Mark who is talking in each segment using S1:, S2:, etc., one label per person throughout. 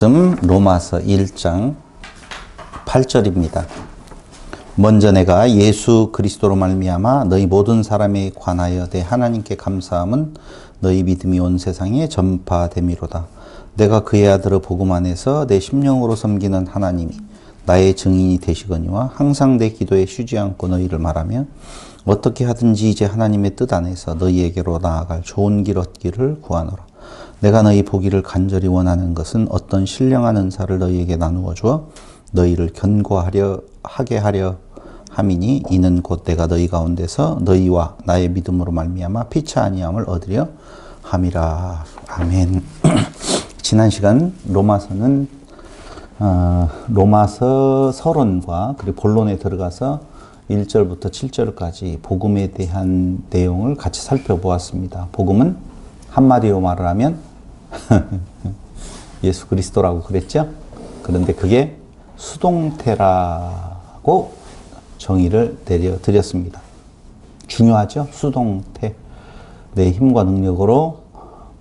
S1: 로마서 1장 8절입니다. 먼저 내가 예수 그리스도로 말미암아 너희 모든 사람에 관하여 내 하나님께 감사함은 너희 믿음이 온 세상에 전파됨이로다. 내가 그의 아들의 복음 안에서 내 심령으로 섬기는 하나님이 나의 증인이 되시거니와 항상 내 기도에 쉬지 않고 너희를 말하며 어떻게 하든지 이제 하나님의 뜻 안에서 너희에게로 나아갈 좋은 길 얻기를 구하노라. 내가 너희 보기를 간절히 원하는 것은 어떤 신령한 은사를 너희에게 나누어 주어 너희를 견고하려 하게 하려 함이니 이는 곧 내가 너희 가운데서 너희와 나의 믿음으로 말미암아 피차 아니함을 얻으려 함이라. 아멘. 지난 시간 로마서는 로마서 서론과 그리고 본론에 들어가서 1절부터 7절까지 복음에 대한 내용을 같이 살펴보았습니다. 복음은 한마디로 말을 하면 예수 그리스도라고 그랬죠? 그런데 그게 수동태라고 정의를 내려드렸습니다. 중요하죠? 수동태. 내 힘과 능력으로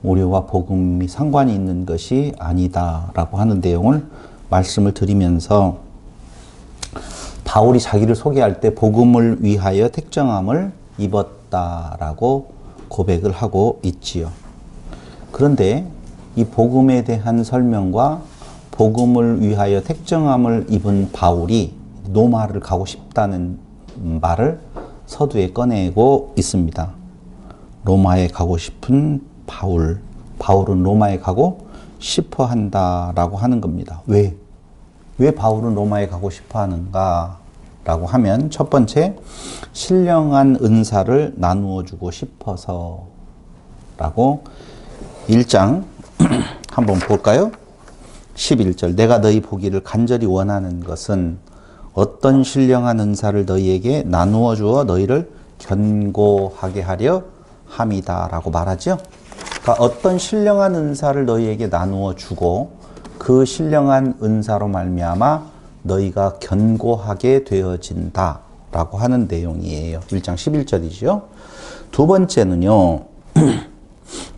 S1: 우리와 복음이 상관이 있는 것이 아니다라고 하는 내용을 말씀을 드리면서 바울이 자기를 소개할 때 복음을 위하여 택정함을 입었다라고 고백을 하고 있지요. 그런데 이 복음에 대한 설명과 복음을 위하여 택정함을 입은 바울이 로마를 가고 싶다는 말을 서두에 꺼내고 있습니다. 로마에 가고 싶은 바울은 로마에 가고 싶어 한다라고 하는 겁니다. 왜 바울은 로마에 가고 싶어 하는가? 라고 하면 첫 번째, 신령한 은사를 나누어 주고 싶어서 라고 1장 한번 볼까요? 11절 내가 너희 보기를 간절히 원하는 것은 어떤 신령한 은사를 너희에게 나누어 주어 너희를 견고하게 하려 함이다 라고 말하죠. 그러니까 어떤 신령한 은사를 너희에게 나누어 주고 그 신령한 은사로 말미암아 너희가 견고하게 되어진다 라고 하는 내용이에요. 1장 11절이죠. 두 번째는요.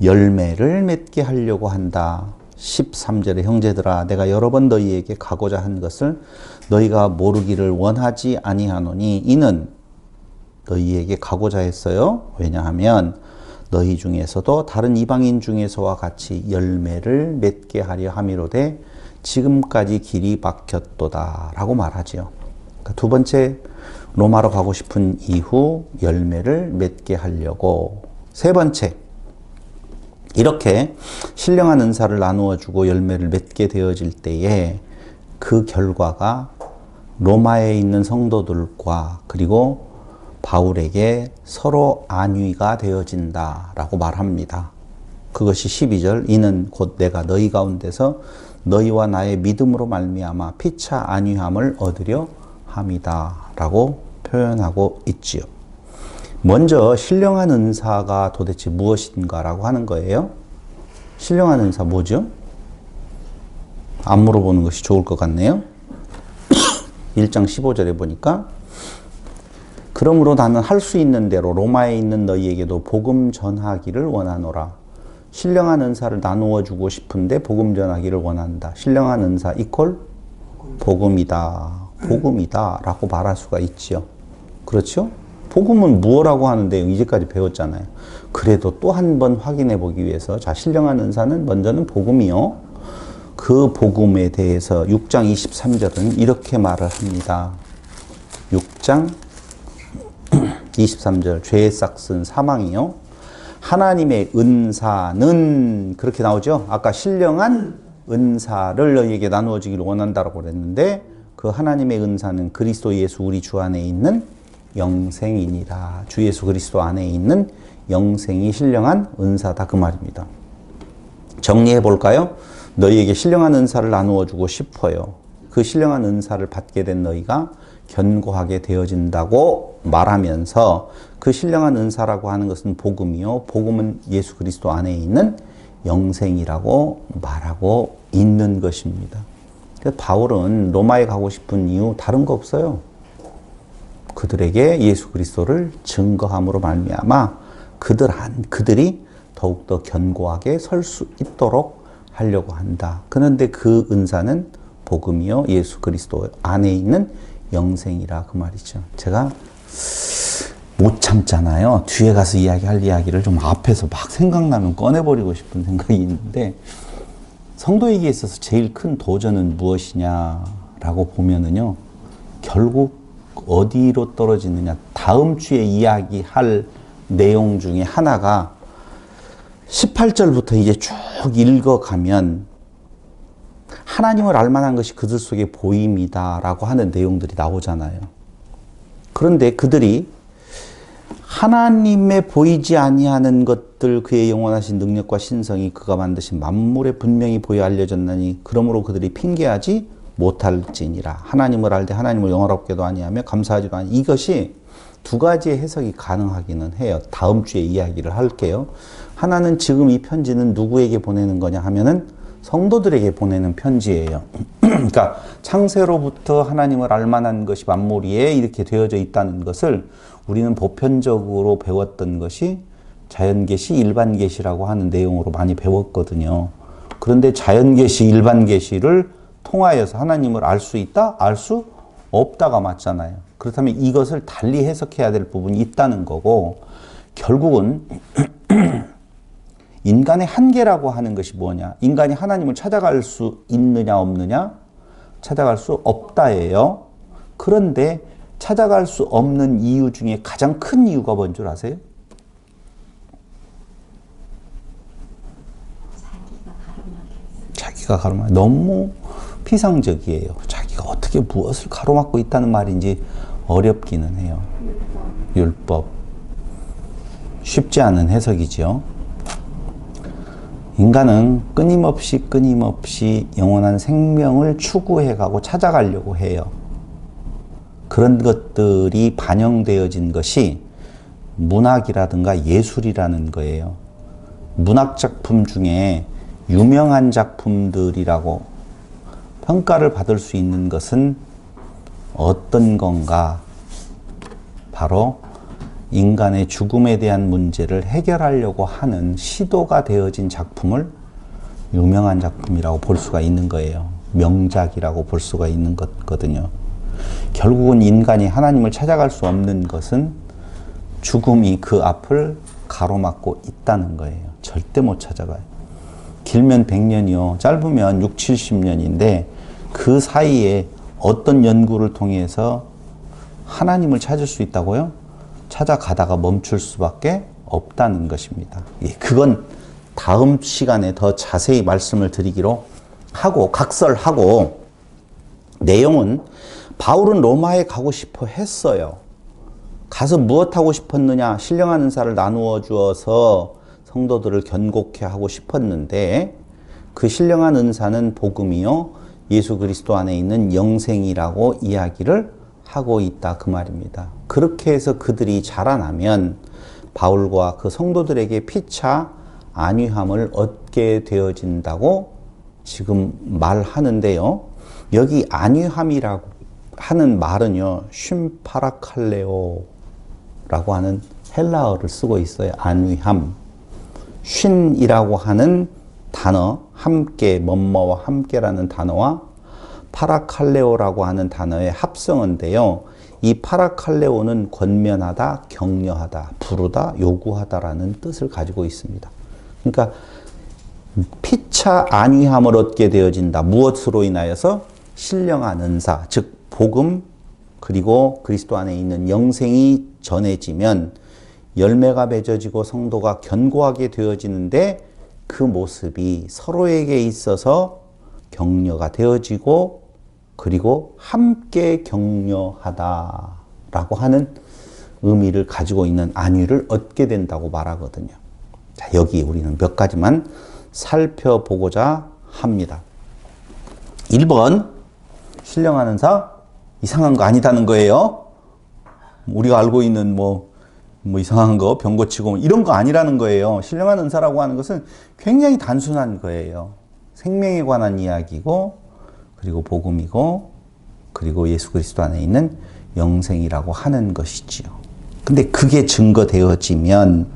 S1: 열매를 맺게 하려고 한다. 13절에 형제들아 내가 여러 번 너희에게 가고자 한 것을 너희가 모르기를 원하지 아니하노니 이는 너희에게 가고자 했어요. 왜냐하면 너희 중에서도 다른 이방인 중에서와 같이 열매를 맺게 하려 함이로되 지금까지 길이 막혔도다 라고 말하지요. 그러니까 두 번째 로마로 가고 싶은 이후 열매를 맺게 하려고. 세 번째 이렇게 신령한 은사를 나누어 주고 열매를 맺게 되어질 때에 그 결과가 로마에 있는 성도들과 그리고 바울에게 서로 안위가 되어진다라고 말합니다. 그것이 12절 이는 곧 내가 너희 가운데서 너희와 나의 믿음으로 말미암아 피차 안위함을 얻으려 함이다 라고 표현하고 있지요. 먼저 신령한 은사가 도대체 무엇인가 라고 하는 거예요. 신령한 은사 뭐죠? 안 물어보는 것이 좋을 것 같네요. 1장 15절에 보니까 그러므로 나는 할 수 있는 대로 로마에 있는 너희에게도 복음 전하기를 원하노라. 신령한 은사를 나누어 주고 싶은데 복음 전하기를 원한다. 신령한 은사 이퀄 복음이다. 복음이다 라고 말할 수가 있지요. 그렇죠? 복음은 무엇이라고 하는데 이제까지 배웠잖아요. 그래도 또 한 번 확인해 보기 위해서 자 신령한 은사는 먼저는 복음이요. 그 복음에 대해서 6장 23절은 이렇게 말을 합니다. 6장 23절 죄의 싹슨 사망이요. 하나님의 은사는 그렇게 나오죠. 아까 신령한 은사를 너희에게 나누어지기를 원한다라고 그랬는데 그 하나님의 은사는 그리스도 예수 우리 주 안에 있는 영생이니라. 주 예수 그리스도 안에 있는 영생이 신령한 은사다 그 말입니다. 정리해 볼까요? 너희에게 신령한 은사를 나누어 주고 싶어요. 그 신령한 은사를 받게 된 너희가 견고하게 되어진다고 말하면서 그 신령한 은사라고 하는 것은 복음이요. 복음은 예수 그리스도 안에 있는 영생이라고 말하고 있는 것입니다. 그래서 바울은 로마에 가고 싶은 이유 다른 거 없어요. 그들에게 예수 그리스도를 증거함으로 말미암아 그들이 더욱더 견고하게 설 수 있도록 하려고 한다. 그런데 그 은사는 복음이요 예수 그리스도 안에 있는 영생이라 그 말이죠. 제가 못 참잖아요. 뒤에 가서 이야기할 이야기를 좀 앞에서 막 생각나면 꺼내버리고 싶은 생각이 있는데, 성도에게 있어서 제일 큰 도전은 무엇이냐라고 보면은요, 결국 어디로 떨어지느냐. 다음 주에 이야기할 내용 중에 하나가 18절부터 이제 쭉 읽어가면 하나님을 알만한 것이 그들 속에 보임이다라고 하는 내용들이 나오잖아요. 그런데 그들이 하나님의 보이지 아니하는 것들, 그의 영원하신 능력과 신성이 그가 만드신 만물에 분명히 보여 알려졌나니 그러므로 그들이 핑계하지 못할지니라. 하나님을 알되 하나님을 영화롭게도 아니하며 감사하지도 아니. 이것이 두 가지의 해석이 가능하기는 해요. 다음 주에 이야기를 할게요. 하나는 지금 이 편지는 누구에게 보내는 거냐 하면은 성도들에게 보내는 편지예요. 그러니까 창세로부터 하나님을 알만한 것이 만물 위에 이렇게 되어져 있다는 것을 우리는 보편적으로 배웠던 것이 자연계시, 일반계시라고 하는 내용으로 많이 배웠거든요. 그런데 자연계시, 일반계시를 통하여서 하나님을 알 수 있다? 알 수 없다가 맞잖아요. 그렇다면 이것을 달리 해석해야 될 부분이 있다는 거고, 결국은 인간의 한계라고 하는 것이 뭐냐? 인간이 하나님을 찾아갈 수 있느냐 없느냐? 찾아갈 수 없다예요. 그런데 찾아갈 수 없는 이유 중에 가장 큰 이유가 뭔 줄 아세요? 자기가 가로막혀. 너무 피상적이에요. 자기가 어떻게 무엇을 가로막고 있다는 말인지 어렵기는 해요. 율법. 쉽지 않은 해석이죠. 인간은 끊임없이 영원한 생명을 추구해가고 찾아가려고 해요. 그런 것들이 반영되어진 것이 문학이라든가 예술이라는 거예요. 문학작품 중에 유명한 작품들이라고 평가를 받을 수 있는 것은 어떤 건가? 바로 인간의 죽음에 대한 문제를 해결하려고 하는 시도가 되어진 작품을 유명한 작품이라고 볼 수가 있는 거예요. 명작이라고 볼 수가 있는 거거든요. 결국은 인간이 하나님을 찾아갈 수 없는 것은 죽음이 그 앞을 가로막고 있다는 거예요. 절대 못 찾아가요. 길면 100년이요. 짧으면 6, 70년인데 그 사이에 어떤 연구를 통해서 하나님을 찾을 수 있다고요? 찾아가다가 멈출 수밖에 없다는 것입니다. 예, 그건 다음 시간에 더 자세히 말씀을 드리기로 하고, 각설하고, 내용은 바울은 로마에 가고 싶어 했어요. 가서 무엇 하고 싶었느냐? 신령한 은사를 나누어 주어서 성도들을 견고케 하고 싶었는데, 그 신령한 은사는 복음이요 예수 그리스도 안에 있는 영생이라고 이야기를 하고 있다 그 말입니다. 그렇게 해서 그들이 자라나면 바울과 그 성도들에게 피차 안위함을 얻게 되어진다고 지금 말하는데요. 여기 안위함이라고 하는 말은요, 쉼파라칼레오라고 하는 헬라어를 쓰고 있어요. 안위함. 쉰이라고 하는 단어, 함께, 뭐뭐와 함께라는 단어와 파라칼레오라고 하는 단어의 합성어인데요. 이 파라칼레오는 권면하다, 격려하다, 부르다, 요구하다라는 뜻을 가지고 있습니다. 그러니까 피차 안위함을 얻게 되어진다. 무엇으로 인하여서? 신령한 은사, 즉 복음 그리고 그리스도 안에 있는 영생이 전해지면 열매가 맺어지고 성도가 견고하게 되어지는데 그 모습이 서로에게 있어서 격려가 되어지고 그리고 함께 격려하다라고 하는 의미를 가지고 있는 안위를 얻게 된다고 말하거든요. 자, 여기 우리는 몇 가지만 살펴보고자 합니다. 1번, 신령한 은사 이상한 거 아니다는 거예요. 우리가 알고 있는 뭐 이상한 거, 병 고치고 이런 거 아니라는 거예요. 신령한 은사라고 하는 것은 굉장히 단순한 거예요. 생명에 관한 이야기고, 그리고 복음이고, 그리고 예수 그리스도 안에 있는 영생이라고 하는 것이지요. 근데 그게 증거되어지면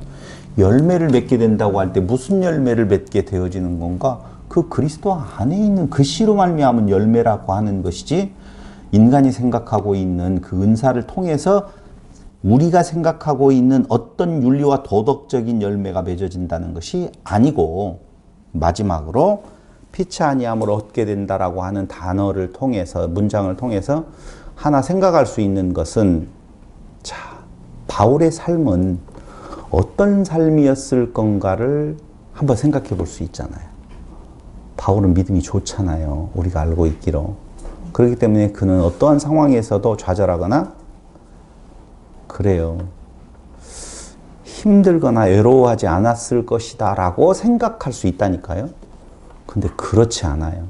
S1: 열매를 맺게 된다고 할 때 무슨 열매를 맺게 되어지는 건가? 그 그리스도 안에 있는 그 씨로 말미암은 열매라고 하는 것이지, 인간이 생각하고 있는 그 은사를 통해서 우리가 생각하고 있는 어떤 윤리와 도덕적인 열매가 맺어진다는 것이 아니고, 마지막으로 피치 아니함을 얻게 된다라고 하는 단어를 통해서, 문장을 통해서 하나 생각할 수 있는 것은, 자, 바울의 삶은 어떤 삶이었을 건가를 한번 생각해 볼 수 있잖아요. 바울은 믿음이 좋잖아요. 우리가 알고 있기로. 그렇기 때문에 그는 어떠한 상황에서도 좌절하거나 그래요. 힘들거나 외로워하지 않았을 것이다 라고 생각할 수 있다니까요. 근데 그렇지 않아요.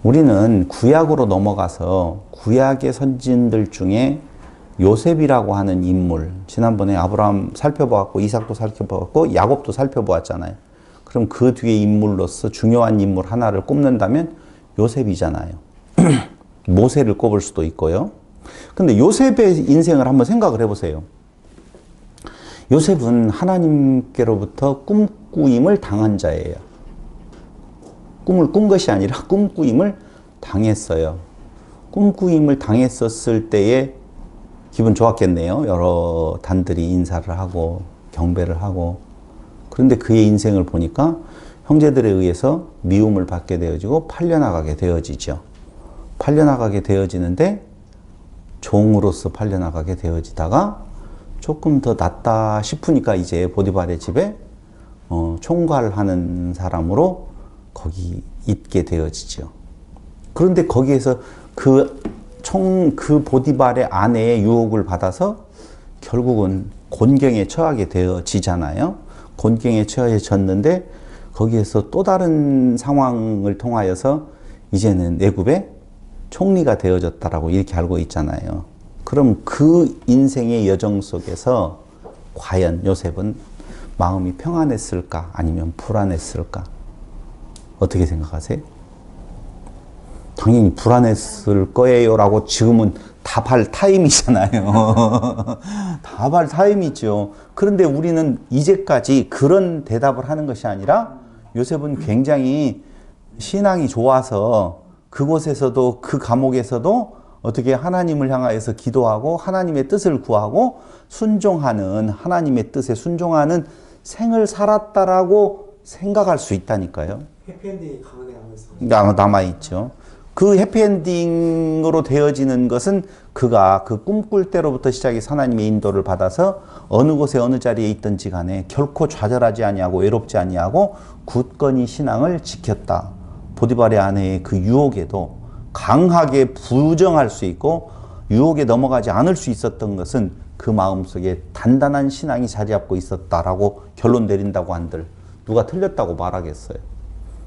S1: 우리는 구약으로 넘어가서 구약의 선진들 중에 요셉이라고 하는 인물, 지난번에 아브라함 살펴보았고 이삭도 살펴보았고 야곱도 살펴보았잖아요. 그럼 그 뒤에 인물로서 중요한 인물 하나를 꼽는다면 요셉이잖아요. 모세를 꼽을 수도 있고요. 근데 요셉의 인생을 한번 생각을 해보세요. 요셉은 하나님께로부터 꿈꾸임을 당한 자예요. 꿈을 꾼 것이 아니라 꿈꾸임을 당했어요. 꿈꾸임을 당했었을 때에 기분 좋았겠네요. 여러 단들이 인사를 하고 경배를 하고. 그런데 그의 인생을 보니까 형제들에 의해서 미움을 받게 되어지고 팔려나가게 되어지죠. 팔려나가게 되어지는데 종으로서 팔려나가게 되어지다가 조금 더 낫다 싶으니까 이제 보디발의 집에 총괄하는 사람으로 거기 있게 되어지죠. 그런데 거기에서 그 보디발의 아내의 유혹을 받아서 결국은 곤경에 처하게 되어지잖아요. 곤경에 처해졌는데 거기에서 또 다른 상황을 통하여서 이제는 애굽의 총리가 되어졌다라고 이렇게 알고 있잖아요. 그럼 그 인생의 여정 속에서 과연 요셉은 마음이 평안했을까? 아니면 불안했을까? 어떻게 생각하세요? 당연히 불안했을 거예요 라고 지금은 답할 타임이잖아요. 답할 타임이죠. 그런데 우리는 이제까지 그런 대답을 하는 것이 아니라 요셉은 굉장히 신앙이 좋아서 그곳에서도 그 감옥에서도 어떻게 하나님을 향하여서 기도하고 하나님의 뜻을 구하고 순종하는, 하나님의 뜻에 순종하는 생을 살았다라고 생각할 수 있다니까요.
S2: 해피엔딩이 강하게
S1: 남아있죠. 그 해피엔딩으로 되어지는 것은 그가 그 꿈꿀 때로부터 시작해서 하나님의 인도를 받아서 어느 곳에 어느 자리에 있든지 간에 결코 좌절하지 아니하고 외롭지 아니하고 굳건히 신앙을 지켰다. 보디발의 아내의 그 유혹에도 강하게 부정할 수 있고 유혹에 넘어가지 않을 수 있었던 것은 그 마음속에 단단한 신앙이 자리 잡고 있었다라고 결론 내린다고 한들 누가 틀렸다고 말하겠어요.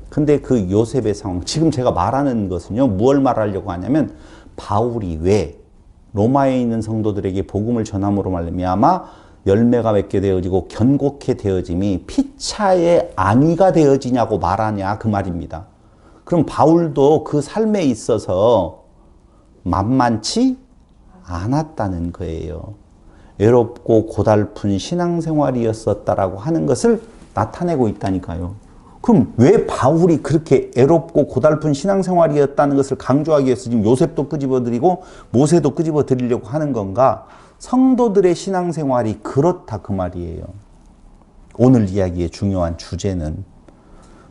S1: 근데 그 요셉의 상황, 지금 제가 말하는 것은요, 무엇을 말하려고 하냐면 바울이 왜 로마에 있는 성도들에게 복음을 전함으로 말미암아 열매가 맺게 되어지고 견고케 되어짐이 피차의 안위가 되어지냐고 말하냐 그 말입니다. 그럼 바울도 그 삶에 있어서 만만치 않았다는 거예요. 외롭고 고달픈 신앙생활이었었다라고 하는 것을 나타내고 있다니까요. 그럼 왜 바울이 그렇게 애롭고 고달픈 신앙생활이었다는 것을 강조하기 위해서 지금 요셉도 끄집어드리고 모세도 끄집어드리려고 하는 건가? 성도들의 신앙생활이 그렇다 그 말이에요. 오늘 이야기의 중요한 주제는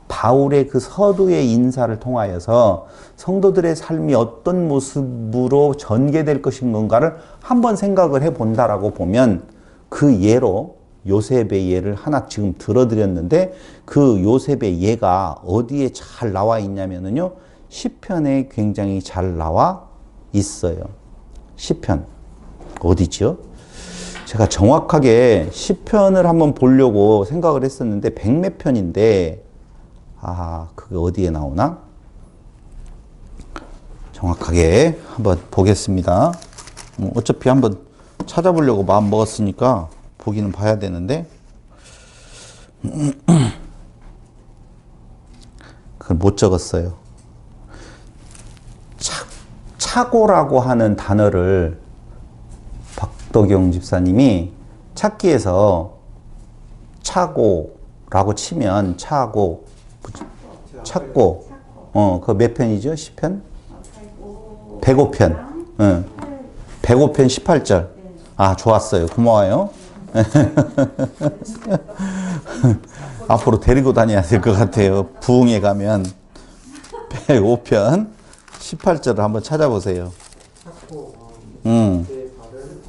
S1: 바울의 그 서두의 인사를 통하여서 성도들의 삶이 어떤 모습으로 전개될 것인 건가를 한번 생각을 해본다라고 보면 그 예로 요셉의 예를 하나 지금 들어드렸는데 그 요셉의 예가 어디에 잘 나와 있냐면요. 시편에 굉장히 잘 나와 있어요. 시편. 어디죠? 제가 정확하게 시편을 한번 보려고 생각을 했었는데 백몇 편인데 그게 어디에 나오나? 정확하게 한번 보겠습니다. 어차피 한번 찾아보려고 마음 먹었으니까 보기는 봐야 되는데 그걸 못 적었어요. 차고라고 하는 단어를 박덕용 집사님이 찾기에서 차고라고 치면 차고 찾고. 그 몇 편이죠? 10편? 105편. 105편 18절. 아, 좋았어요. 고마워요. 앞으로 데리고 다녀야 될 것 같아요. 부흥에 가면 105편 18절을 한번 찾아보세요.
S2: 찾고 내 발을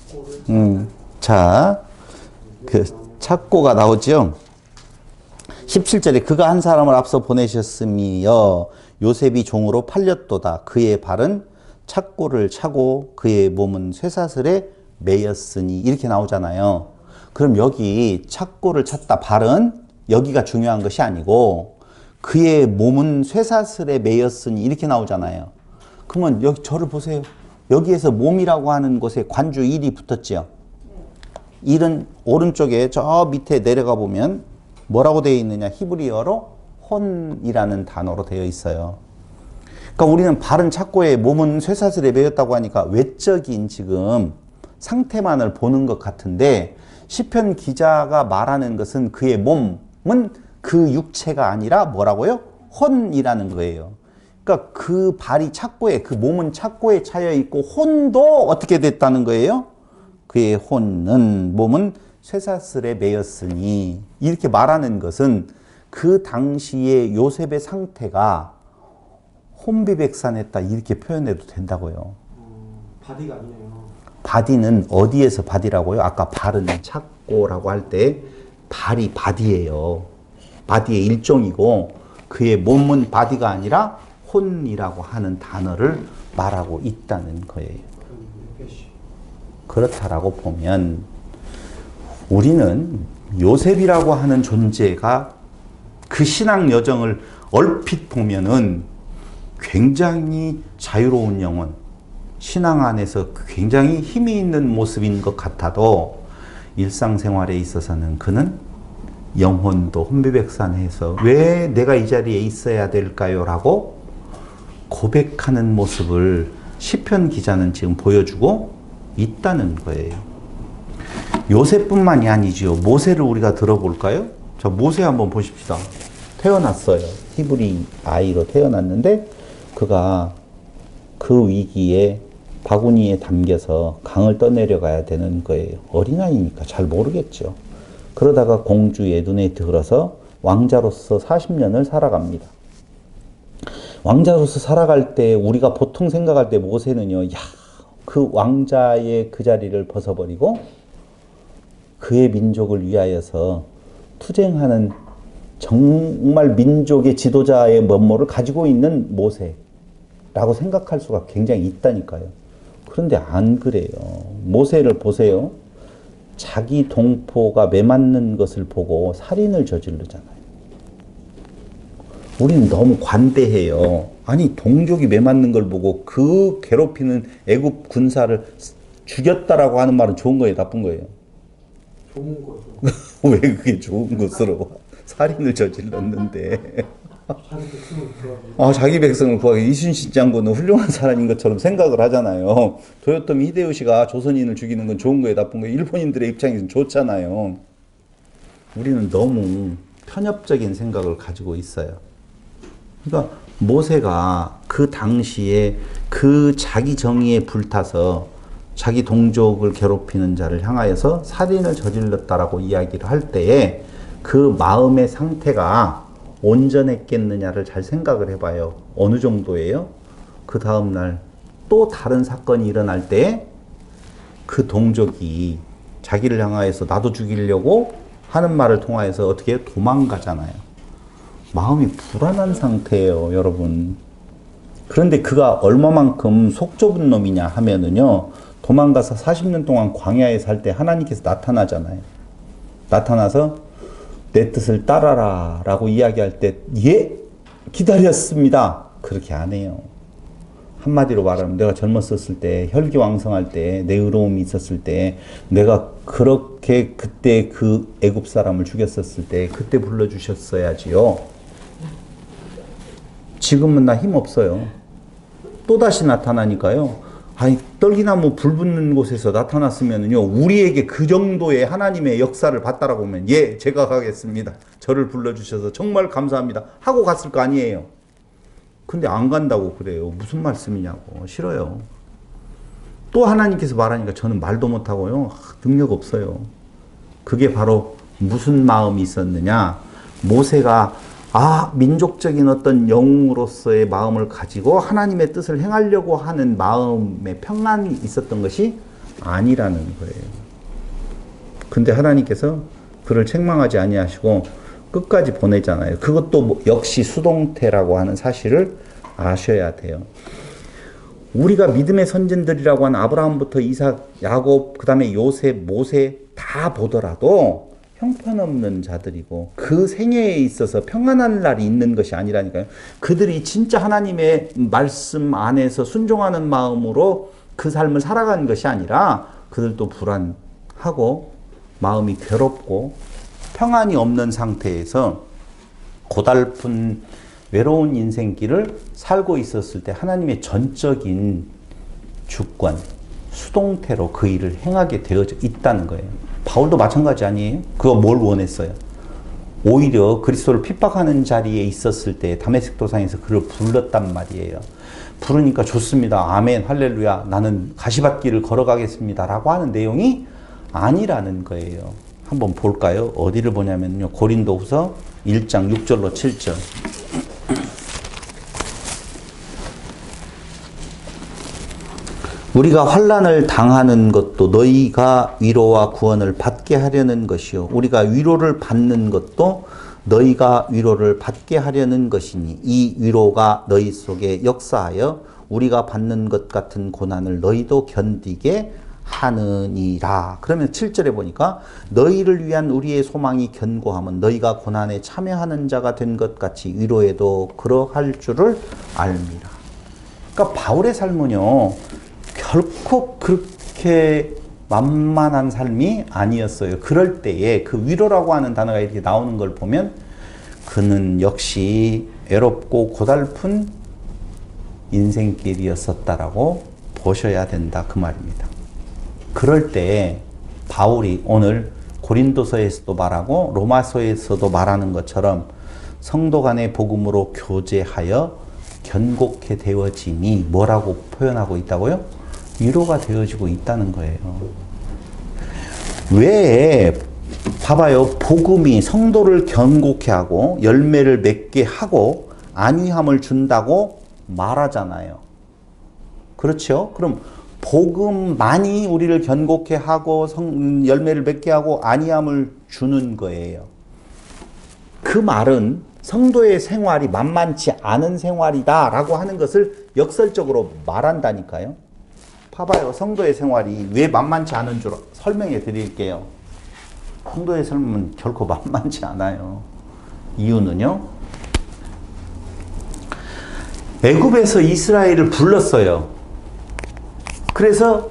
S2: 찾고를
S1: 자, 그 찾고가 나오죠. 17절에 그가 한 사람을 앞서 보내셨으며 요셉이 종으로 팔렸도다. 그의 발은 착고를 차고 그의 몸은 쇠사슬에 매였으니 이렇게 나오잖아요. 그럼 여기 착고를 찼다 발은 여기가 중요한 것이 아니고 그의 몸은 쇠사슬에 매였으니 이렇게 나오잖아요. 그러면 여기 저를 보세요. 여기에서 몸이라고 하는 곳에 관주 일이 붙었죠. 일은 오른쪽에 저 밑에 내려가 보면 뭐라고 되어 있느냐? 히브리어로 혼이라는 단어로 되어 있어요. 그러니까 우리는 발은 착고에 몸은 쇠사슬에 매였다고 하니까 외적인 지금 상태만을 보는 것 같은데 시편 기자가 말하는 것은 그의 몸은 그 육체가 아니라 뭐라고요? 혼이라는 거예요. 그러니까 그 발이 착고에, 그 몸은 착고에 차여 있고 혼도 어떻게 됐다는 거예요? 그의 혼은, 몸은 쇠사슬에 매였으니 이렇게 말하는 것은 그 당시에 요셉의 상태가 혼비백산했다 이렇게 표현해도 된다고요.
S2: 바디가 아니네요.
S1: 바디는 어디에서 바디라고요? 아까 발은 착고라고 할 때 발이 바디예요. 바디의 일종이고 그의 몸은 바디가 아니라 혼이라고 하는 단어를 말하고 있다는 거예요. 그렇다라고 보면 우리는 요셉이라고 하는 존재가 그 신앙 여정을 얼핏 보면은 굉장히 자유로운 영혼, 신앙 안에서 굉장히 힘이 있는 모습인 것 같아도 일상생활에 있어서는 그는 영혼도 혼비백산해서 왜 내가 이 자리에 있어야 될까요? 라고 고백하는 모습을 시편 기자는 지금 보여주고 있다는 거예요. 요셉뿐만이 아니지요. 모세를 우리가 들어볼까요? 자, 모세 한번 보십시다. 태어났어요. 히브리 아이로 태어났는데 그가 그 위기에 바구니에 담겨서 강을 떠내려가야 되는 거예요. 어린아이니까 잘 모르겠죠. 그러다가 공주의 눈에 들어서 왕자로서 40년을 살아갑니다. 왕자로서 살아갈 때 우리가 보통 생각할 때 모세는요, 그 왕자의 그 자리를 벗어버리고 그의 민족을 위하여서 투쟁하는 정말 민족의 지도자의 면모를 가지고 있는 모세라고 생각할 수가 굉장히 있다니까요. 그런데 안 그래요. 모세를 보세요. 자기 동포가 매맞는 것을 보고 살인을 저지르잖아요. 우리는 너무 관대해요. 아니 동족이 매맞는 걸 보고 그 괴롭히는 애굽 군사를 죽였다라고 하는 말은 좋은 거예요, 나쁜 거예요?
S2: 좋은 거죠.
S1: 왜 그게 좋은 것으로 살인을 저질렀는데
S2: 자기 백성을 구하기.
S1: 자기 백성을 구하기. 이순신 장군은 훌륭한 사람인 것처럼 생각을 하잖아요. 도요토미 히데요시가 조선인을 죽이는 건 좋은 거예요, 나쁜 거예요? 일본인들의 입장에서는 좋잖아요. 우리는 너무 편협적인 생각을 가지고 있어요. 그러니까 모세가 그 당시에 그 자기 정의에 불타서 자기 동족을 괴롭히는 자를 향하여서 살인을 저질렀다라고 이야기를 할 때에 그 마음의 상태가 온전했겠느냐를 잘 생각을 해봐요. 어느 정도예요? 그 다음날 또 다른 사건이 일어날 때 그 동족이 자기를 향하여서 나도 죽이려고 하는 말을 통하여서 어떻게 도망가잖아요. 마음이 불안한 상태예요, 여러분. 그런데 그가 얼마만큼 속 좁은 놈이냐 하면은요, 도망가서 40년 동안 광야에 살 때 하나님께서 나타나잖아요. 나타나서 내 뜻을 따라라 라고 이야기할 때, 예, 기다렸습니다. 그렇게 안 해요. 한마디로 말하면 내가 젊었었을 때, 혈기왕성할 때, 내 의로움이 있었을 때, 내가 그렇게 그때 그 애굽 사람을 죽였었을 때, 그때 불러주셨어야지요. 지금은 나 힘 없어요. 또다시 나타나니까요. 아니, 떨기나무 불 붙는 곳에서 나타났으면요, 우리에게 그 정도의 하나님의 역사를 봤다라고 하면, 예, 제가 가겠습니다. 저를 불러주셔서 정말 감사합니다. 하고 갔을 거 아니에요. 근데 안 간다고 그래요. 무슨 말씀이냐고. 싫어요. 또 하나님께서 말하니까 저는 말도 못하고요. 능력 없어요. 그게 바로 무슨 마음이 있었느냐. 모세가 민족적인 어떤 영웅으로서의 마음을 가지고 하나님의 뜻을 행하려고 하는 마음의 평안이 있었던 것이 아니라는 거예요. 근데 하나님께서 그를 책망하지 아니하시고 끝까지 보내잖아요. 그것도 역시 수동태라고 하는 사실을 아셔야 돼요. 우리가 믿음의 선진들이라고 하는 아브라함부터 이삭, 야곱, 그 다음에 요셉, 모세 다 보더라도 형편없는 자들이고 그 생애에 있어서 평안한 날이 있는 것이 아니라니까요. 그들이 진짜 하나님의 말씀 안에서 순종하는 마음으로 그 삶을 살아가는 것이 아니라 그들도 불안하고 마음이 괴롭고 평안이 없는 상태에서 고달픈 외로운 인생길을 살고 있었을 때 하나님의 전적인 주권, 수동태로 그 일을 행하게 되어져 있다는 거예요. 바울도 마찬가지 아니에요? 그거 뭘 원했어요? 오히려 그리스도를 핍박하는 자리에 있었을 때 다메섹 도상에서 그를 불렀단 말이에요. 부르니까 좋습니다. 아멘, 할렐루야. 나는 가시밭길을 걸어가겠습니다. 라고 하는 내용이 아니라는 거예요. 한번 볼까요? 어디를 보냐면요. 고린도후서 1장 6절로 7절. 우리가 환난을 당하는 것도 너희가 위로와 구원을 받게 하려는 것이요. 우리가 위로를 받는 것도 너희가 위로를 받게 하려는 것이니 이 위로가 너희 속에 역사하여 우리가 받는 것 같은 고난을 너희도 견디게 하느니라. 그러면 7절에 보니까 너희를 위한 우리의 소망이 견고하면 너희가 고난에 참여하는 자가 된 것 같이 위로에도 그러할 줄을 알미라. 그러니까 바울의 삶은요, 결코 그렇게 만만한 삶이 아니었어요. 그럴 때에 그 위로라고 하는 단어가 이렇게 나오는 걸 보면 그는 역시 외롭고 고달픈 인생길이었었다라고 보셔야 된다, 그 말입니다. 그럴 때 바울이 오늘 고린도서에서도 말하고 로마서에서도 말하는 것처럼 성도 간의 복음으로 교제하여 견고케 되어짐이 뭐라고 표현하고 있다고요? 위로가 되어지고 있다는 거예요. 왜 봐봐요. 복음이 성도를 견고케 하고 열매를 맺게 하고 안위함을 준다고 말하잖아요. 그렇죠? 그럼 복음만이 우리를 견고케 하고 열매를 맺게 하고 안위함을 주는 거예요. 그 말은 성도의 생활이 만만치 않은 생활이다라고 하는 것을 역설적으로 말한다니까요. 봐봐요. 성도의 생활이 왜 만만치 않은 줄 설명해 드릴게요. 성도의 삶은 결코 만만치 않아요. 이유는요, 애굽에서 이스라엘을 불렀어요. 그래서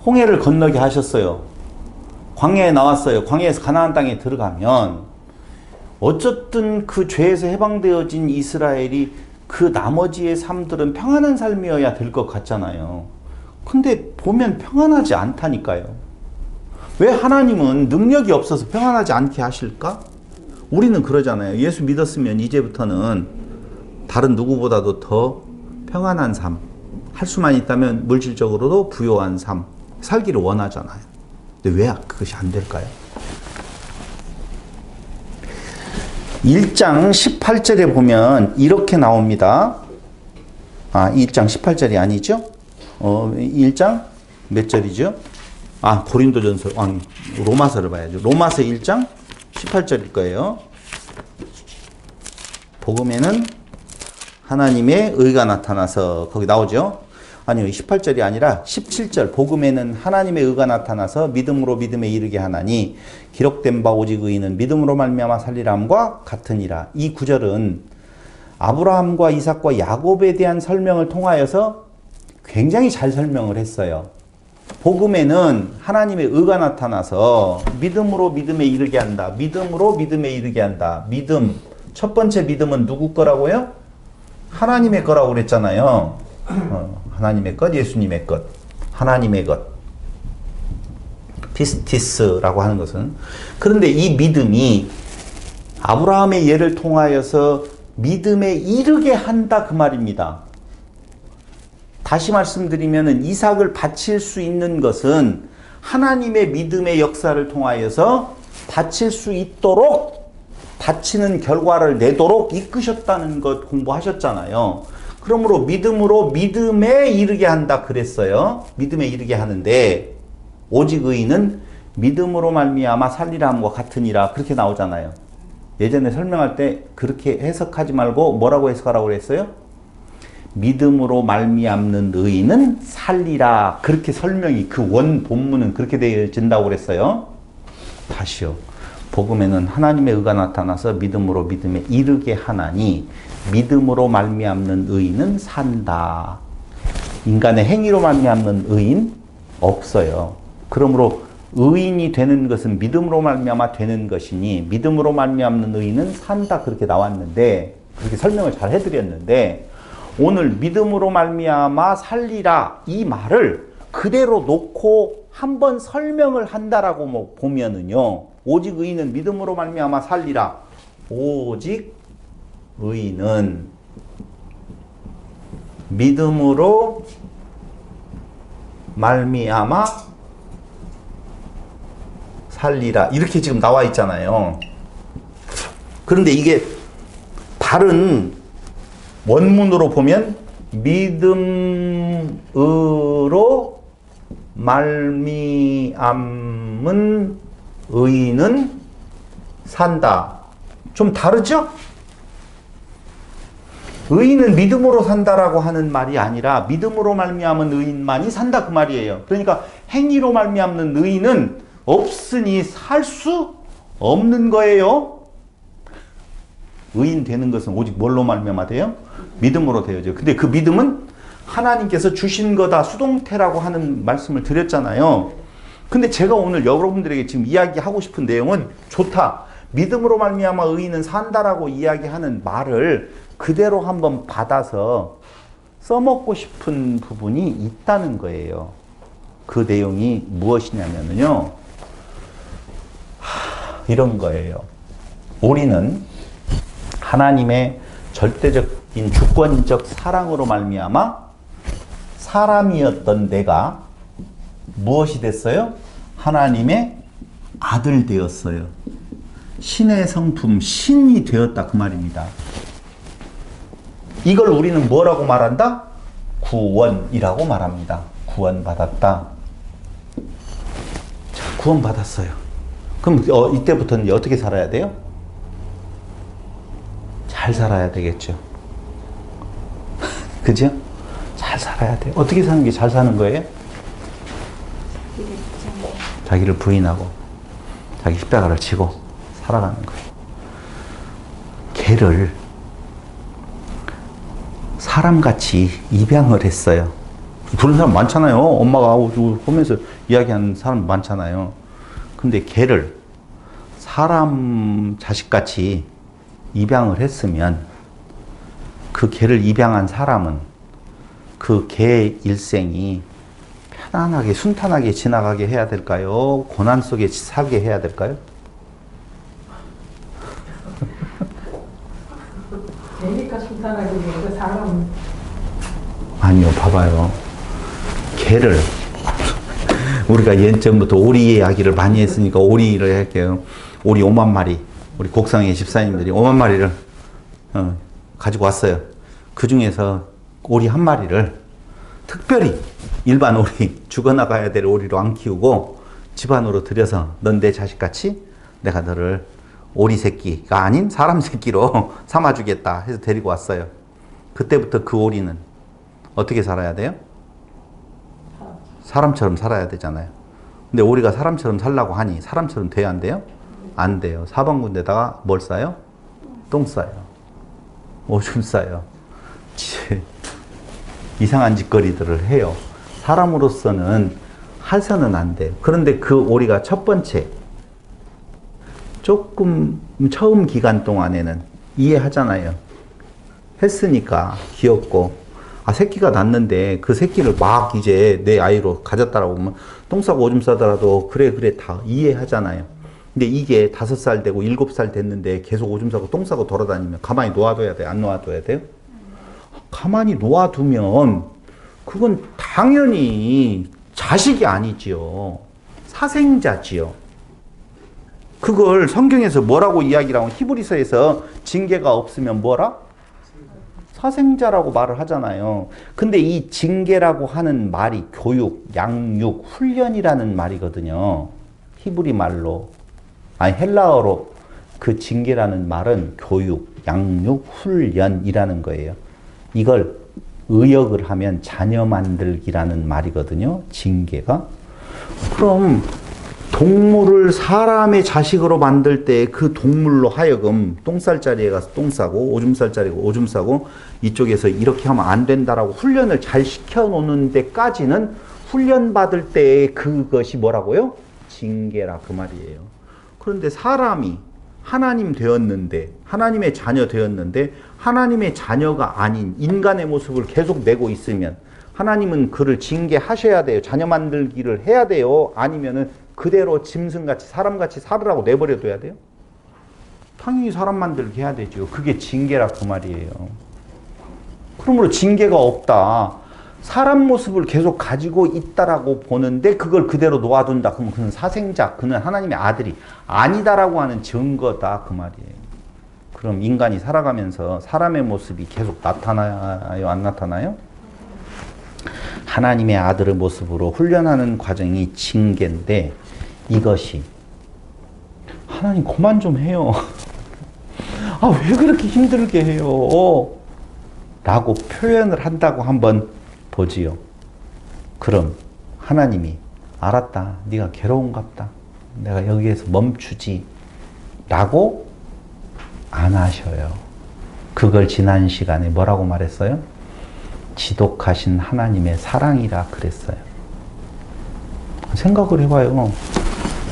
S1: 홍해를 건너게 하셨어요. 광야에 나왔어요. 광야에서 가나안 땅에 들어가면 어쨌든 그 죄에서 해방되어진 이스라엘이 그 나머지의 삶들은 평안한 삶이어야 될 것 같잖아요. 근데 보면 평안하지 않다니까요. 왜 하나님은 능력이 없어서 평안하지 않게 하실까? 우리는 그러잖아요. 예수 믿었으면 이제부터는 다른 누구보다도 더 평안한 삶, 할 수만 있다면 물질적으로도 부요한 삶, 살기를 원하잖아요. 근데 왜 그것이 안 될까요? 1장 18절에 보면 이렇게 나옵니다. 1장 18절이 아니죠? 1장 몇 절이죠? 고린도전서, 로마서를 봐야죠. 로마서 1장 18절일 거예요. 복음에는 하나님의 의가 나타나서, 거기 나오죠? 아니요, 18절이 아니라 17절. 복음에는 하나님의 의가 나타나서 믿음으로 믿음에 이르게 하나니 기록된 바 오직 의인은 믿음으로 말미암아 살리람과 같으니라. 이 구절은 아브라함과 이삭과 야곱에 대한 설명을 통하여서 굉장히 잘 설명을 했어요. 복음에는 하나님의 의가 나타나서 믿음으로 믿음에 이르게 한다. 믿음으로 믿음에 이르게 한다. 믿음. 첫 번째 믿음은 누구 거라고요? 하나님의 거라고 그랬잖아요. 하나님의 것, 예수님의 것, 하나님의 것. 피스티스라고 하는 것은. 그런데 이 믿음이 아브라함의 예를 통하여서 믿음에 이르게 한다 그 말입니다. 다시 말씀드리면 이삭을 바칠 수 있는 것은 하나님의 믿음의 역사를 통하여서 바칠 수 있도록 바치는 결과를 내도록 이끄셨다는 것 공부하셨잖아요. 그러므로 믿음으로 믿음에 이르게 한다 그랬어요. 믿음에 이르게 하는데 오직 의인은 믿음으로 말미암아 살리라 함과 같으니라 그렇게 나오잖아요. 예전에 설명할 때 그렇게 해석하지 말고 뭐라고 해석하라고 그랬어요? 믿음으로 말미암는 의인은 살리라. 그렇게 설명이 그 원 본문은 그렇게 되어진다고 그랬어요. 다시요. 복음에는 하나님의 의가 나타나서 믿음으로 믿음에 이르게 하나니 믿음으로 말미암는 의인은 산다. 인간의 행위로 말미암는 의인 없어요. 그러므로 의인이 되는 것은 믿음으로 말미암아 되는 것이니 믿음으로 말미암는 의인은 산다 그렇게 나왔는데 그렇게 설명을 잘 해드렸는데 오늘 믿음으로 말미암아 살리라 이 말을 그대로 놓고 한번 설명을 한다라고 뭐 보면은요 오직 의인은 믿음으로 말미암아 살리라 오직 의인은 믿음으로 말미암아 살리라 이렇게 지금 나와 있잖아요. 그런데 이게 다른 원문으로 보면 믿음으로 말미암은 의인은 산다. 좀 다르죠? 의인은 믿음으로 산다라고 하는 말이 아니라 믿음으로 말미암은 의인만이 산다 그 말이에요. 그러니까 행위로 말미암는 의인은 없으니 살 수 없는 거예요. 의인 되는 것은 오직 뭘로 말미암아 돼요? 믿음으로 되어져. 근데 그 믿음은 하나님께서 주신 거다. 수동태라고 하는 말씀을 드렸잖아요. 근데 제가 오늘 여러분들에게 지금 이야기하고 싶은 내용은 좋다. 믿음으로 말미암아 의인은 산다라고 이야기하는 말을 그대로 한번 받아서 써먹고 싶은 부분이 있다는 거예요. 그 내용이 무엇이냐면요. 이런 거예요. 우리는 하나님의 절대적인 주권적 사랑으로 말미암아 사람이었던 내가 무엇이 됐어요? 하나님의 아들 되었어요. 신의 성품, 신이 되었다 그 말입니다. 이걸 우리는 뭐라고 말한다? 구원이라고 말합니다. 구원받았다. 자, 구원받았어요. 그럼 이때부터는 어떻게 살아야 돼요? 잘 살아야 되겠죠. 그죠? 잘 살아야 돼요. 어떻게 사는 게 잘 사는 거예요? 자기를 부인하고 자기 십자가를 지고 살아가는 거예요. 걔를 사람같이 입양을 했어요. 그런 사람 많잖아요. 엄마가 보면서 이야기하는 사람 많잖아요. 근데 걔를 사람 자식같이 입양을 했으면 그 걔를 입양한 사람은 그 걔 일생이 편안하게 순탄하게 지나가게 해야 될까요? 고난 속에 살게 해야 될까요?
S3: 걔니까 순탄하게 그 사람은
S1: 아니요, 봐봐요. 개를 우리가 예전부터 오리 이야기를 많이 했으니까 오리를 할게요. 오리 5만 마리, 우리 곡성의 집사님들이 5만 마리를 가지고 왔어요. 그 중에서 오리 한 마리를 특별히 일반 오리, 죽어나가야 될 오리로 안 키우고 집 안으로 들여서 넌 내 자식같이 내가 너를 오리 새끼가 아닌 사람 새끼로 삼아주겠다 해서 데리고 왔어요. 그때부터 그 오리는 어떻게 살아야 돼요? 사람처럼 살아야 되잖아요. 근데 오리가 사람처럼 살라고 하니 사람처럼 돼야 안 돼요? 안 돼요. 사방군데다가 뭘 싸요? 똥 싸요. 오줌 싸요. 이상한 짓거리들을 해요. 사람으로서는 해서는 안 돼요. 그런데 그 오리가 첫 번째 조금 처음 기간 동안에는 이해하잖아요. 했으니까 귀엽고 아, 새끼가 낳는데 그 새끼를 막 이제 내 아이로 가졌다라고 하면 똥 싸고 오줌 싸더라도 그래 다 이해하잖아요. 근데 이게 5살 되고 7살 됐는데 계속 오줌 싸고 똥 싸고 돌아다니면 가만히 놓아둬야 돼요? 안 놓아둬야 돼요? 가만히 놓아두면 그건 당연히 자식이 아니지요. 사생자지요. 그걸 성경에서 뭐라고 이야기를 하고 히브리서에서 징계가 없으면 뭐라? 사생자라고 말을 하잖아요. 근데 이 징계라고 하는 말이 교육, 양육, 훈련이라는 말이거든요. 히브리 말로. 아니 헬라어로 그 징계라는 말은 교육, 양육, 훈련이라는 거예요. 이걸 의역을 하면 자녀 만들기라는 말이거든요. 징계가. 그럼 동물을 사람의 자식으로 만들 때 그 동물로 하여금 똥 쌀 자리에 가서 똥 싸고 오줌 쌀 자리에 오줌 싸고 이쪽에서 이렇게 하면 안 된다라고 훈련을 잘 시켜놓는 데까지는 훈련받을 때 그것이 뭐라고요? 징계라 그 말이에요. 그런데 사람이 하나님 되었는데 하나님의 자녀 되었는데 하나님의 자녀가 아닌 인간의 모습을 계속 내고 있으면 하나님은 그를 징계하셔야 돼요. 자녀 만들기를 해야 돼요. 아니면은 그대로 짐승같이 사람같이 살으라고 내버려둬야 돼요? 당연히 사람 만들기 해야 되죠. 그게 징계라 그 말이에요. 그러므로 징계가 없다. 사람 모습을 계속 가지고 있다라고 보는데 그걸 그대로 놓아둔다. 그러면 그는 사생자, 그는 하나님의 아들이 아니다라고 하는 증거다 그 말이에요. 그럼 인간이 살아가면서 사람의 모습이 계속 나타나요? 안 나타나요? 하나님의 아들의 모습으로 훈련하는 과정이 징계인데 이것이 하나님 그만 좀 해요. 아, 왜 그렇게 힘들게 해요? 라고 표현을 한다고 한번 보지요. 그럼 하나님이 알았다. 네가 괴로운갑다. 내가 여기에서 멈추지. 라고 안 하셔요. 그걸 지난 시간에 뭐라고 말했어요? 지독하신 하나님의 사랑이라 그랬어요. 생각을 해봐요.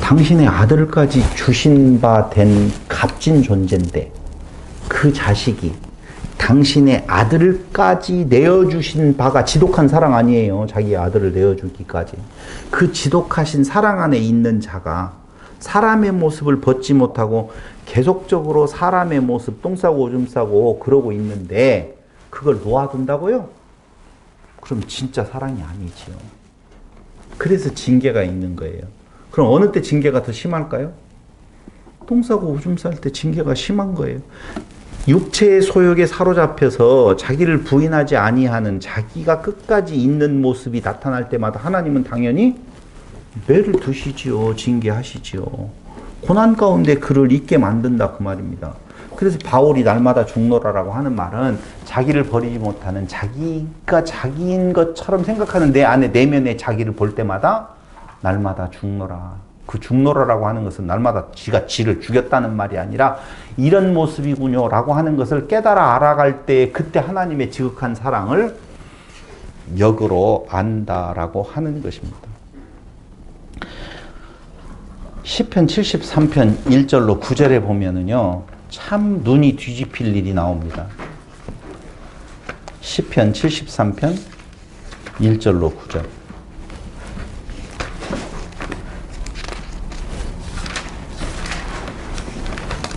S1: 당신의 아들까지 주신 바 된 값진 존재인데 그 자식이 당신의 아들까지 내어주신 바가 지독한 사랑 아니에요. 자기 아들을 내어주기까지. 그 지독하신 사랑 안에 있는 자가 사람의 모습을 벗지 못하고 계속적으로 사람의 모습, 똥 싸고 오줌 싸고 그러고 있는데 그걸 놓아둔다고요? 그럼 진짜 사랑이 아니지요. 그래서 징계가 있는 거예요. 그럼 어느 때 징계가 더 심할까요? 똥 싸고 오줌 쌀 때 징계가 심한 거예요. 육체의 소욕에 사로잡혀서 자기를 부인하지 아니하는 자기가 끝까지 있는 모습이 나타날 때마다 하나님은 당연히 매를 드시지요. 징계하시지요. 고난 가운데 그를 있게 만든다 그 말입니다. 그래서 바울이 날마다 죽노라라고 하는 말은 자기를 버리지 못하는 자기가 자기인 것처럼 생각하는 내 안에 내면의 자기를 볼 때마다 날마다 죽노라. 그 죽노라라고 하는 것은 날마다 지가 지를 죽였다는 말이 아니라 이런 모습이군요 라고 하는 것을 깨달아 알아갈 때 그때 하나님의 지극한 사랑을 역으로 안다라고 하는 것입니다. 시편 73편 1절로 9절에 보면은요 참 눈이 뒤집힐 일이 나옵니다. 시편 73편 1절로 9절.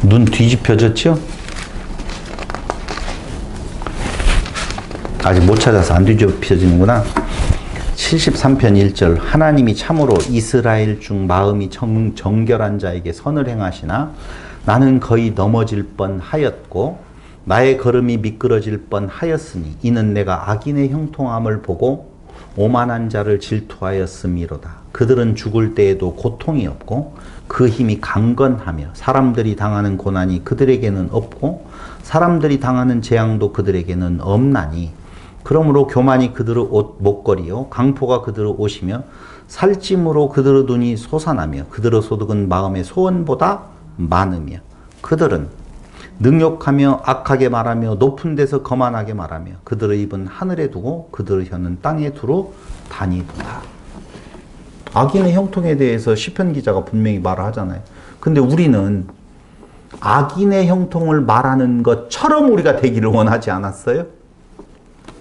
S1: 눈 뒤집혀졌죠? 아직 못 찾아서 안 뒤집혀지는구나. 73편 1절. 하나님이 참으로 이스라엘 중 마음이 정결한 자에게 선을 행하시나 나는 거의 넘어질 뻔하였고 나의 걸음이 미끄러질 뻔하였으니 이는 내가 악인의 형통함을 보고 오만한 자를 질투하였음이로다. 그들은 죽을 때에도 고통이 없고 그 힘이 강건하며 사람들이 당하는 고난이 그들에게는 없고 사람들이 당하는 재앙도 그들에게는 없나니 그러므로 교만이 그들의 옷 목걸이요 강포가 그들의 옷이며 살찜으로 그들의 눈이 솟아나며 그들의 소득은 마음의 소원보다 많으며 그들은 능욕하며 악하게 말하며 높은 데서 거만하게 말하며 그들의 입은 하늘에 두고 그들의 혀는 땅에 두루 다니도다. 악인의 형통에 대해서 시편 기자가 분명히 말을 하잖아요. 근데 우리는 악인의 형통을 말하는 것처럼 우리가 되기를 원하지 않았어요?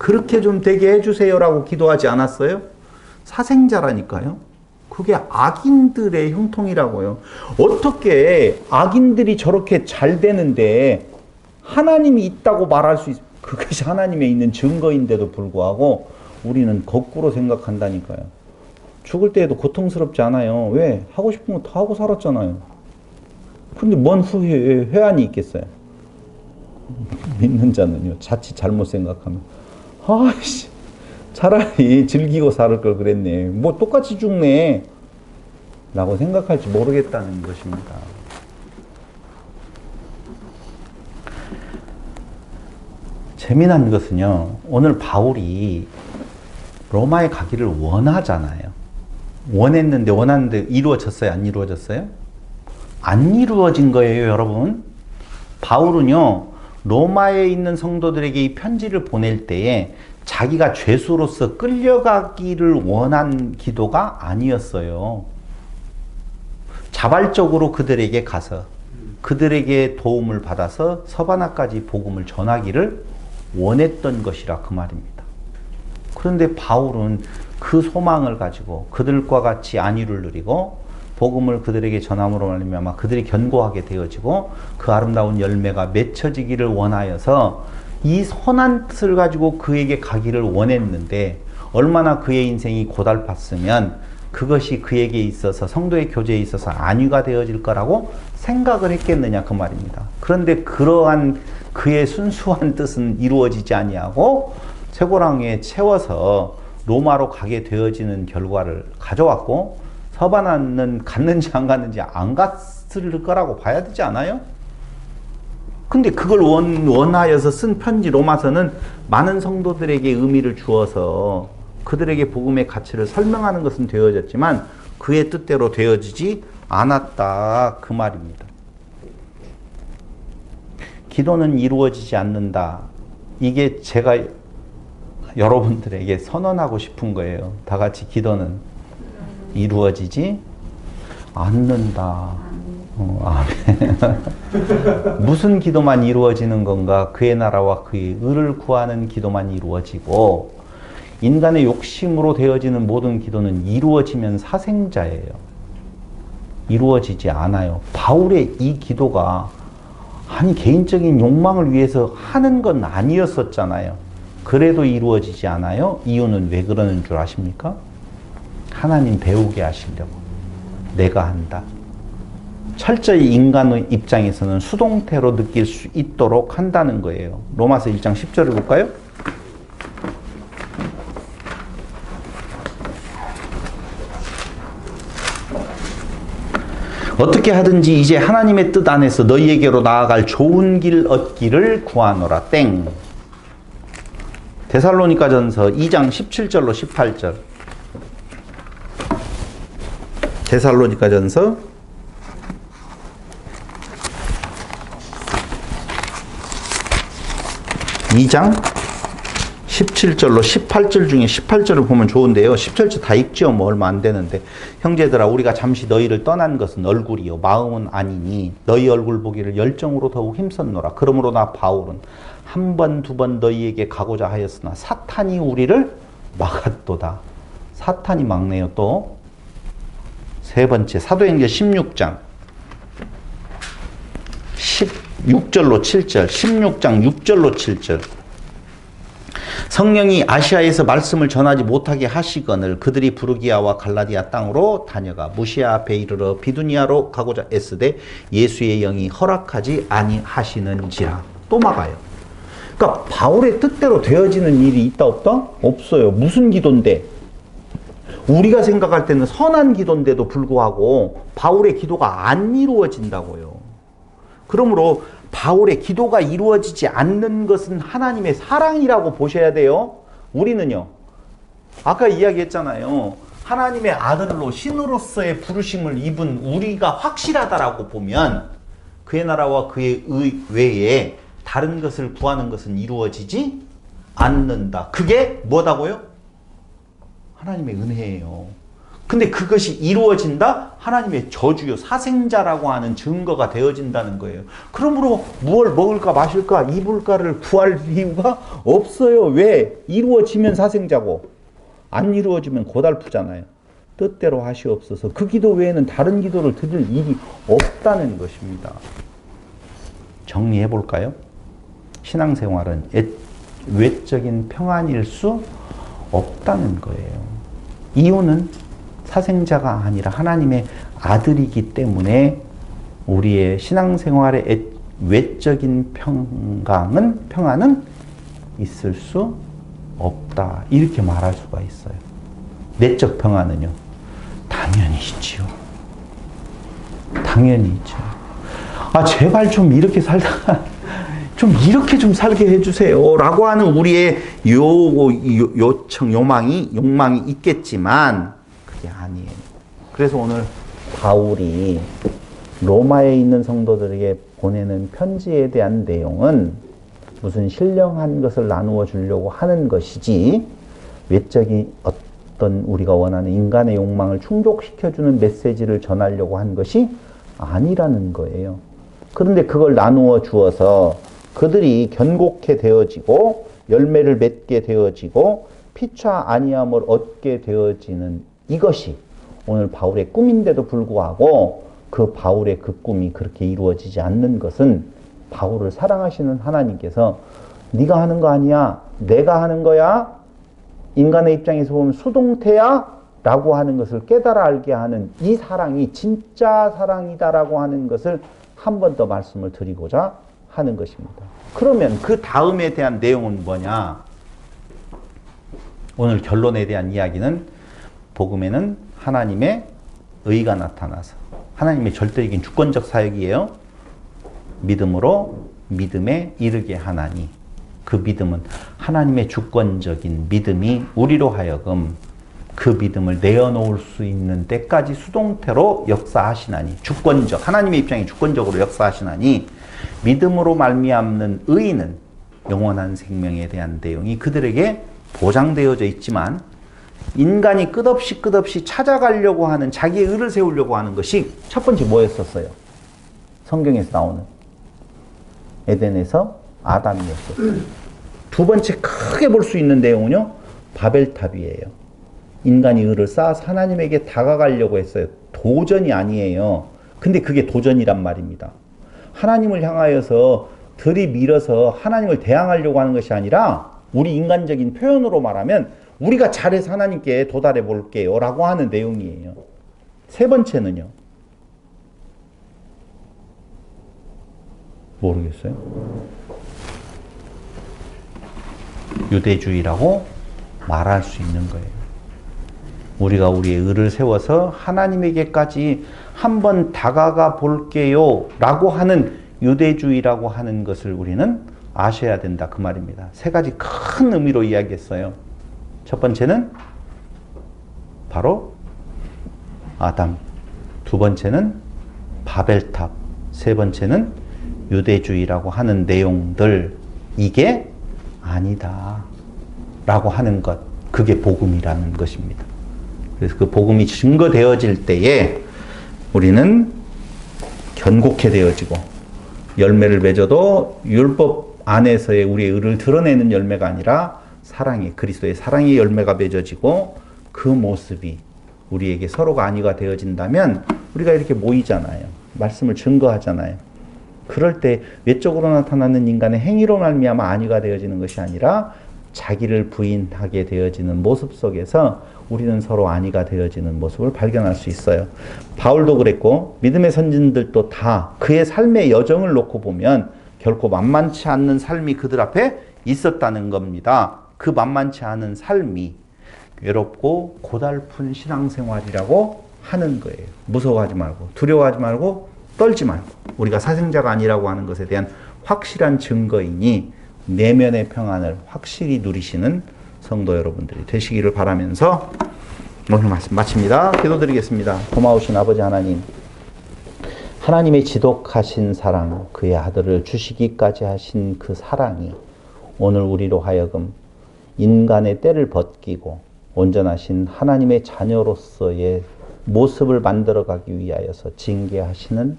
S1: 그렇게 좀 되게 해주세요라고 기도하지 않았어요? 사생자라니까요. 그게 악인들의 형통이라고요. 어떻게 악인들이 저렇게 잘 되는데 하나님이 있다고 말할 수 있어요? 그것이 하나님에 있는 증거인데도 불구하고 우리는 거꾸로 생각한다니까요. 죽을 때에도 고통스럽지 않아요. 왜? 하고 싶은 거 다 하고 살았잖아요. 근데 뭔 후회, 회한이 있겠어요? 믿는 자는요, 자칫 잘못 생각하면, 아이씨, 차라리 즐기고 살 걸 그랬네. 뭐 똑같이 죽네. 라고 생각할지 모르겠다는 것입니다. 재미난 것은요, 오늘 바울이 로마에 가기를 원하잖아요. 원했는데 이루어졌어요? 안 이루어졌어요? 안 이루어진 거예요, 여러분. 바울은요, 로마에 있는 성도들에게 이 편지를 보낼 때에 자기가 죄수로서 끌려가기를 원한 기도가 아니었어요. 자발적으로 그들에게 가서 그들에게 도움을 받아서 서바나까지 복음을 전하기를 원했던 것이라 그 말입니다. 그런데 바울은 그 소망을 가지고 그들과 같이 안위를 누리고 복음을 그들에게 전함으로 말미암아 그들이 견고하게 되어지고 그 아름다운 열매가 맺혀지기를 원하여서 이 선한 뜻을 가지고 그에게 가기를 원했는데 얼마나 그의 인생이 고달팠으면 그것이 그에게 있어서 성도의 교제에 있어서 안위가 되어질 거라고 생각을 했겠느냐 그 말입니다. 그런데 그러한 그의 순수한 뜻은 이루어지지 아니하고 쇠고랑에 채워서 로마로 가게 되어지는 결과를 가져왔고 서바나는 갔는지 안 갔는지 안 갔을 거라고 봐야 되지 않아요? 근데 그걸 원하여서 쓴 편지 로마서는 많은 성도들에게 의미를 주어서 그들에게 복음의 가치를 설명하는 것은 되어졌지만 그의 뜻대로 되어지지 않았다 그 말입니다. 기도는 이루어지지 않는다. 이게 제가 여러분들에게 선언하고 싶은 거예요. 다 같이 기도는 이루어지지 않는다. 아멘. 무슨 기도만 이루어지는 건가? 그의 나라와 그의 의를 구하는 기도만 이루어지고 인간의 욕심으로 되어지는 모든 기도는 이루어지면 사생자예요. 이루어지지 않아요. 바울의 이 기도가 아니 개인적인 욕망을 위해서 하는 건 아니었었잖아요. 그래도 이루어지지 않아요? 이유는 왜 그러는 줄 아십니까? 하나님 배우게 하시려고. 내가 한다. 철저히 인간의 입장에서는 수동태로 느낄 수 있도록 한다는 거예요. 로마서 1장 10절을 볼까요? 어떻게 하든지 이제 하나님의 뜻 안에서 너희에게로 나아갈 좋은 길 얻기를 구하노라. 땡. 데살로니가전서 2장 17절로 18절. 데살로니가전서 2장 17절로 18절 중에 18절을 보면 좋은데요. 17절 다 읽죠. 뭐 얼마 안 되는데. 형제들아 우리가 잠시 너희를 떠난 것은 얼굴이요 마음은 아니니 너희 얼굴 보기를 열정으로 더욱 힘썼노라. 그러므로 나 바울은 한 번, 두 번 너희에게 가고자 하였으나 사탄이 우리를 막았도다. 사탄이 막네요. 또 세 번째 사도행전 16장 16절로 7절 16장 6절로 7절 성령이 아시아에서 말씀을 전하지 못하게 하시거늘 그들이 부르기아와 갈라디아 땅으로 다녀가 무시아 앞에 이르러 비두니아로 가고자 애쓰되 예수의 영이 허락하지 아니하시는지라. 또 막아요. 그러니까 바울의 뜻대로 되어지는 일이 있다 없다? 없어요. 무슨 기도인데? 우리가 생각할 때는 선한 기도인데도 불구하고 바울의 기도가 안 이루어진다고요. 그러므로 바울의 기도가 이루어지지 않는 것은 하나님의 사랑이라고 보셔야 돼요. 우리는요. 아까 이야기했잖아요. 하나님의 아들로 신으로서의 부르심을 입은 우리가 확실하다라고 보면 그의 나라와 그의 의 외에 다른 것을 구하는 것은 이루어지지 않는다. 그게 뭐다고요? 하나님의 은혜예요. 근데 그것이 이루어진다? 하나님의 저주요, 사생자라고 하는 증거가 되어진다는 거예요. 그러므로 무엇을 먹을까 마실까 입을까를 구할 이유가 없어요. 왜? 이루어지면 사생자고 안 이루어지면 고달프잖아요. 뜻대로 하시옵소서. 그 기도 외에는 다른 기도를 드릴 일이 없다는 것입니다. 정리해 볼까요? 신앙생활은 외적인 평안일 수 없다는 거예요. 이유는 사생자가 아니라 하나님의 아들이기 때문에 우리의 신앙생활의 외적인 평안은 있을 수 없다. 이렇게 말할 수가 있어요. 내적 평안은요? 당연히 있지요. 당연히 있죠. 아, 제발 좀 이렇게 살다가 좀 이렇게 좀 살게 해주세요. 라고 하는 우리의 요청, 욕망이 있겠지만 그게 아니에요. 그래서 오늘 바울이 로마에 있는 성도들에게 보내는 편지에 대한 내용은 무슨 신령한 것을 나누어 주려고 하는 것이지 외적인 어떤 우리가 원하는 인간의 욕망을 충족시켜주는 메시지를 전하려고 한 것이 아니라는 거예요. 그런데 그걸 나누어 주어서 그들이 견고케 되어지고 열매를 맺게 되어지고 피차 아니함을 얻게 되어지는 이것이 오늘 바울의 꿈인데도 불구하고 그 바울의 그 꿈이 그렇게 이루어지지 않는 것은 바울을 사랑하시는 하나님께서 네가 하는 거 아니야, 내가 하는 거야, 인간의 입장에서 보면 수동태야 라고 하는 것을 깨달아 알게 하는 이 사랑이 진짜 사랑이다라고 하는 것을 한 번 더 말씀을 드리고자 하는 것입니다. 그러면 그 다음에 대한 내용은 뭐냐? 오늘 결론에 대한 이야기는 복음에는 하나님의 의가 나타나서 하나님의 절대적인 주권적 사역이에요. 믿음으로 믿음에 이르게 하나니 그 믿음은 하나님의 주권적인 믿음이 우리로 하여금 그 믿음을 내어놓을 수 있는 때까지 수동태로 역사하시나니 주권적 하나님의 입장이 주권적으로 역사하시나니 믿음으로 말미암는 의는 영원한 생명에 대한 내용이 그들에게 보장되어져 있지만 인간이 끝없이 찾아가려고 하는 자기의 의를 세우려고 하는 것이 첫 번째 뭐였었어요? 성경에서 나오는 에덴에서 아담이었어요. 두 번째 크게 볼 수 있는 내용은요, 바벨탑이에요. 인간이 의를 쌓아서 하나님에게 다가가려고 했어요. 도전이 아니에요. 근데 그게 도전이란 말입니다. 하나님을 향하여서 들이밀어서 하나님을 대항하려고 하는 것이 아니라 우리 인간적인 표현으로 말하면 우리가 잘해서 하나님께 도달해 볼게요 라고 하는 내용이에요. 세 번째는요, 모르겠어요. 유대주의라고 말할 수 있는 거예요. 우리가 우리의 의를 세워서 하나님에게까지 한번 다가가 볼게요 라고 하는 유대주의라고 하는 것을 우리는 아셔야 된다 그 말입니다. 세 가지 큰 의미로 이야기했어요. 첫 번째는 바로 아담, 두 번째는 바벨탑, 세 번째는 유대주의라고 하는 내용들, 이게 아니다 라고 하는 것, 그게 복음이라는 것입니다. 그래서 그 복음이 증거되어질 때에 우리는 견고케 되어지고 열매를 맺어도 율법 안에서의 우리의 의를 드러내는 열매가 아니라 사랑의, 그리스도의 사랑의 열매가 맺어지고 그 모습이 우리에게 서로가 안위가 되어진다면 우리가 이렇게 모이잖아요. 말씀을 증거하잖아요. 그럴 때 외적으로 나타나는 인간의 행위로 말미암아 안위가 되어지는 것이 아니라 자기를 부인하게 되어지는 모습 속에서 우리는 서로 안위가 되어지는 모습을 발견할 수 있어요. 바울도 그랬고 믿음의 선진들도 다 그의 삶의 여정을 놓고 보면 결코 만만치 않는 삶이 그들 앞에 있었다는 겁니다. 그 만만치 않은 삶이 외롭고 고달픈 신앙생활이라고 하는 거예요. 무서워하지 말고 두려워하지 말고 떨지 말고 우리가 사생자가 아니라고 하는 것에 대한 확실한 증거이니 내면의 평안을 확실히 누리시는 성도 여러분들이 되시기를 바라면서 오늘 말씀 마칩니다. 기도드리겠습니다. 고마우신 아버지 하나님, 하나님의 지독하신 사랑, 그의 아들을 주시기까지 하신 그 사랑이 오늘 우리로 하여금 인간의 때를 벗기고 온전하신 하나님의 자녀로서의 모습을 만들어가기 위하여서 징계하시는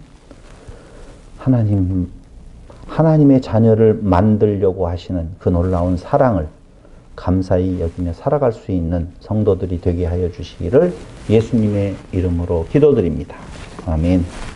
S1: 하나님의 자녀를 만들려고 하시는 그 놀라운 사랑을 감사히 여기며 살아갈 수 있는 성도들이 되게 하여 주시기를 예수님의 이름으로 기도드립니다. 아멘.